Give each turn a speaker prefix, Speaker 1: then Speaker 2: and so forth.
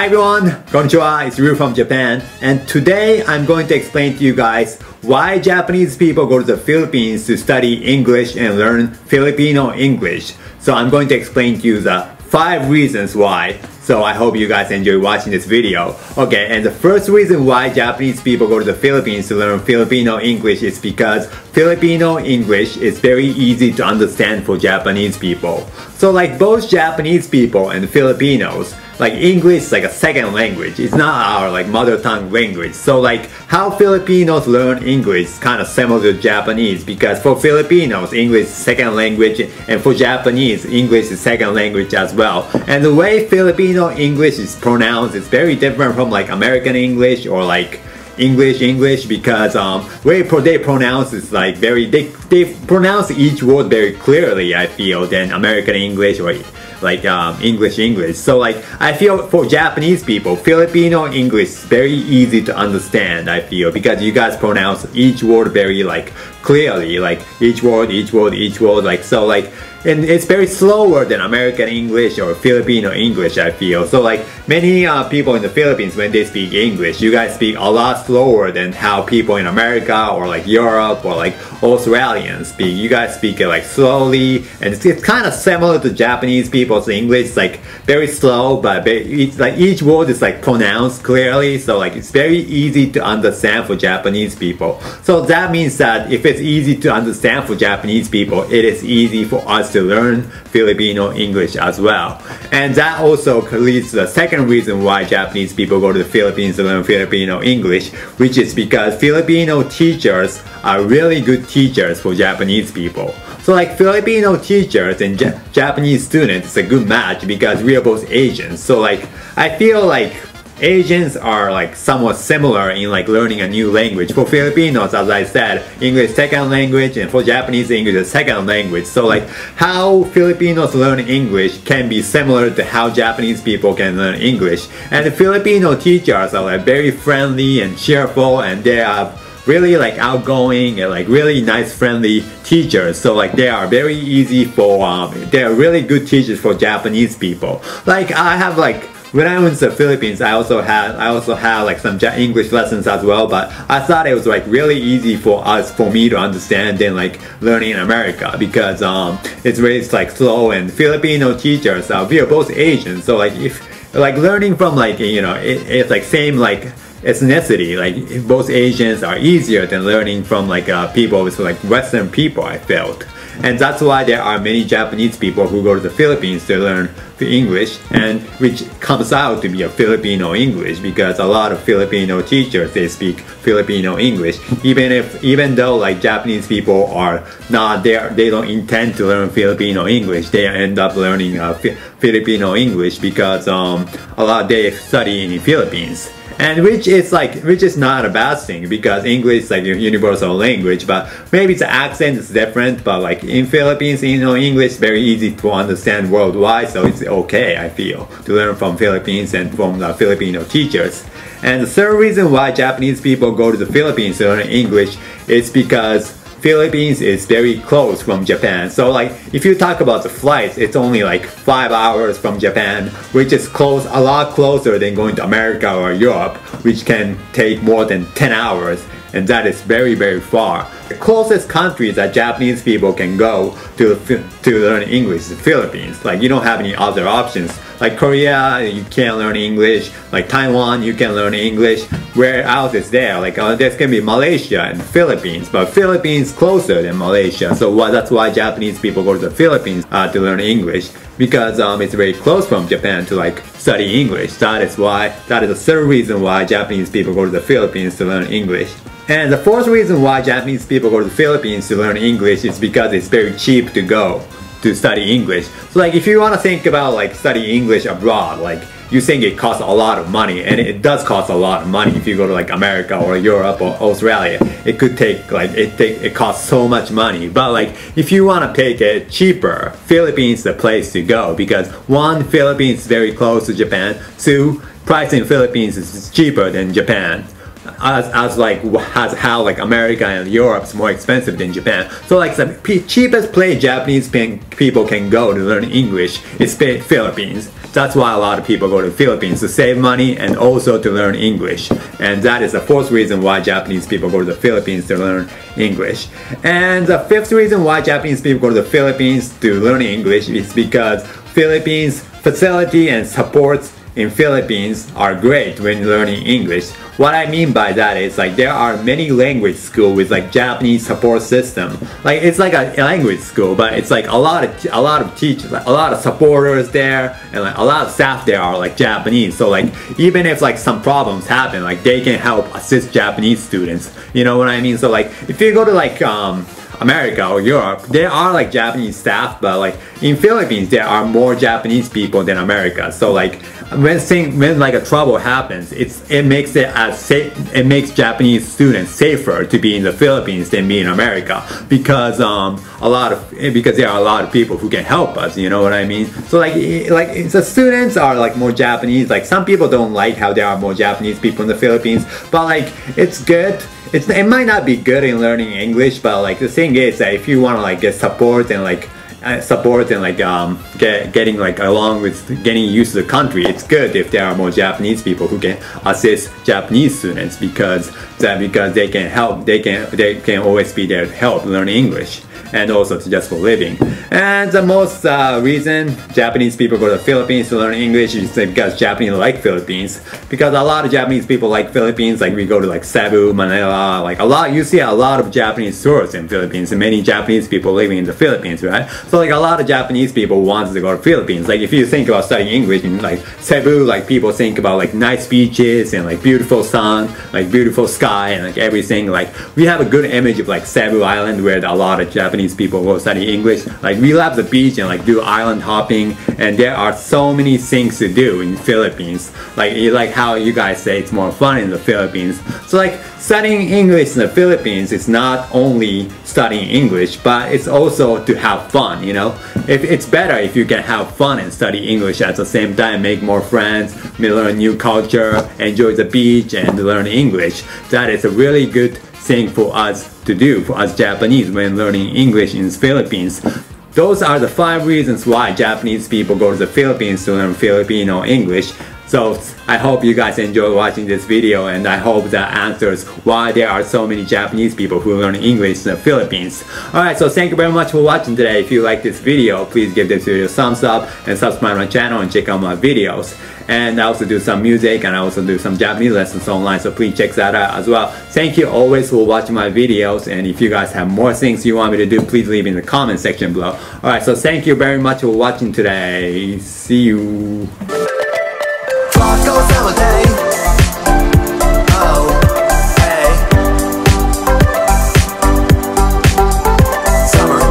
Speaker 1: Hi everyone, konnichiwa, it's Ryu from Japan, and today I'm going to explain to you guys why Japanese people go to the Philippines to study English and learn Filipino English. So I'm going to explain to you the 5 reasons why. So I hope you guys enjoy watching this video. Okay, and the first reason why Japanese people go to the Philippines to learn Filipino English is because Filipino English is very easy to understand for Japanese people. So like both Japanese people and Filipinos, like English is like a second language. It's not our like mother tongue language. So like how Filipinos learn English is kind of similar to Japanese, because for Filipinos, English is second language, and for Japanese, English is second language as well. And the way Filipino English is pronounced is very different from like American English or like English, because way they pronounce is like they pronounce each word very clearly, I feel, than American English or like English. So like I feel for Japanese people, Filipino English is very easy to understand, I feel, because you guys pronounce each word very like clearly, like each word, like so like, and it's very slower than American English or Filipino English, I feel. So like many people in the Philippines, when they speak English, you guys speak a lot slower than how people in America or like Europe or like Australians speak. You guys speak it like slowly, and it's kind of similar to Japanese people's English. It's like very slow, but it's like each word is like pronounced clearly, so like it's very easy to understand for Japanese people. So that means that if it's easy to understand for Japanese people, it is easy for us to learn Filipino English as well. And that also leads to the second reason why Japanese people go to the Philippines to learn Filipino English, which is because Filipino teachers are really good teachers for Japanese people. So like Filipino teachers and Japanese students is a good match because we are both Asians. So like I feel like Asians are like somewhat similar in like learning a new language. For Filipinos, as I said, English second language, and for Japanese, English is second language. So like how Filipinos learn English can be similar to how Japanese people can learn English. And the Filipino teachers are like very friendly and cheerful, and they are really like outgoing and like really nice friendly teachers. So like they are very easy for they are really good teachers for Japanese people. Like I have like, when I went to the Philippines, I also had like some English lessons as well, but I thought it was like really easy for me to understand than like learning in America, because it's really like slow, and Filipino teachers we are both Asian, so like if like learning from like, you know, it's like same like ethnicity, like both Asians are easier than learning from like people with like Western people, I felt. And that's why there are many Japanese people who go to the Philippines to learn the English, and which comes out to be a Filipino English, because a lot of Filipino teachers, they speak Filipino English, even though like Japanese people are not there, they don't intend to learn Filipino English, they end up learning Filipino English because a lot they study in the Philippines. And which is not a bad thing, because English is like a universal language, but maybe the accent is different. But like in Philippines, you know, English is very easy to understand worldwide, so it's okay, I feel, to learn from Philippines and from the Filipino teachers. And the third reason why Japanese people go to the Philippines to learn English is because Philippines is very close from Japan. So like if you talk about the flights, it's only like 5 hours from Japan, which is close, a lot closer than going to America or Europe, which can take more than 10 hours, and that is very, very far. The closest countries that Japanese people can go to learn English is the Philippines. Like you don't have any other options. Like Korea, you can't learn English. Like Taiwan, you can learn English. Where else is there? Like there's gonna be Malaysia and Philippines, but Philippines closer than Malaysia. So that's why Japanese people go to the Philippines to learn English, because it's very close from Japan to like study English. That is the third reason why Japanese people go to the Philippines to learn English. And the fourth reason why Japanese people go to the Philippines to learn English is because it's very cheap to go to study English. So like if you want to think about like studying English abroad, like you think it costs a lot of money, and it does cost a lot of money if you go to like America or Europe or Australia. It could take like it costs so much money. But like if you want to take it cheaper, Philippines is the place to go, because one, Philippines is very close to Japan. Two, price in Philippines is cheaper than Japan. as like how like America and Europe is more expensive than Japan. So like the cheapest place Japanese people can go to learn English is Philippines. That's why a lot of people go to the Philippines, to save money and also to learn English. And that is the fourth reason why Japanese people go to the Philippines to learn English. And the fifth reason why Japanese people go to the Philippines to learn English is because Philippines facility and supports in Philippines are great when learning English. What I mean by that is like there are many language schools with like Japanese support system. Like it's like a language school, but it's like a lot of teachers, like a lot of supporters there, and like a lot of staff there are like Japanese. So like even if like some problems happen, like they can help assist Japanese students. You know what I mean? So like if you go to like America or Europe, there are like Japanese staff, but like in Philippines there are more Japanese people than America. So like when like a trouble happens, it makes it as safe. It makes Japanese students safer to be in the Philippines than be in America because there are a lot of people who can help us. You know what I mean? So like the students are like more Japanese. Like some people don't like how there are more Japanese people in the Philippines, but like it's good. It might not be good in learning English, but like the thing is that if you want to like get support and getting like along with getting used to the country, it's good if there are more Japanese people who can assist Japanese students because they can help. They can always be there to help learn English and also just for living. And the most reason Japanese people go to the Philippines to learn English is because Japanese like Philippines. Because a lot of Japanese people like Philippines. Like we go to like Cebu, Manila, like you see a lot of Japanese tourists in Philippines and many Japanese people living in the Philippines, right? So like a lot of Japanese people want to go to Philippines. Like if you think about studying English in like Cebu, like people think about like nice beaches and like beautiful sun, like beautiful sky and like everything. Like we have a good image of like Cebu Island where a lot of Japanese people go study English. Like we love the beach and like do island hopping, and there are so many things to do in Philippines. Like how you guys say it's more fun in the Philippines. So like studying English in the Philippines is not only studying English, but it's also to have fun, you know? It's better if you can have fun and study English at the same time, make more friends, learn new culture, enjoy the beach and learn English. That is a really good thing for us to do, for us Japanese when learning English in the Philippines. Those are the 5 reasons why Japanese people go to the Philippines to learn Filipino English. So I hope you guys enjoy watching this video, and I hope that answers why there are so many Japanese people who learn English in the Philippines. Alright, so thank you very much for watching today. If you like this video, please give this video a thumbs up and subscribe to my channel and check out my videos. And I also do some music and I also do some Japanese lessons online, so please check that out as well. Thank you always for watching my videos, and if you guys have more things you want me to do, please leave in the comment section below. Alright, so thank you very much for watching today. See you.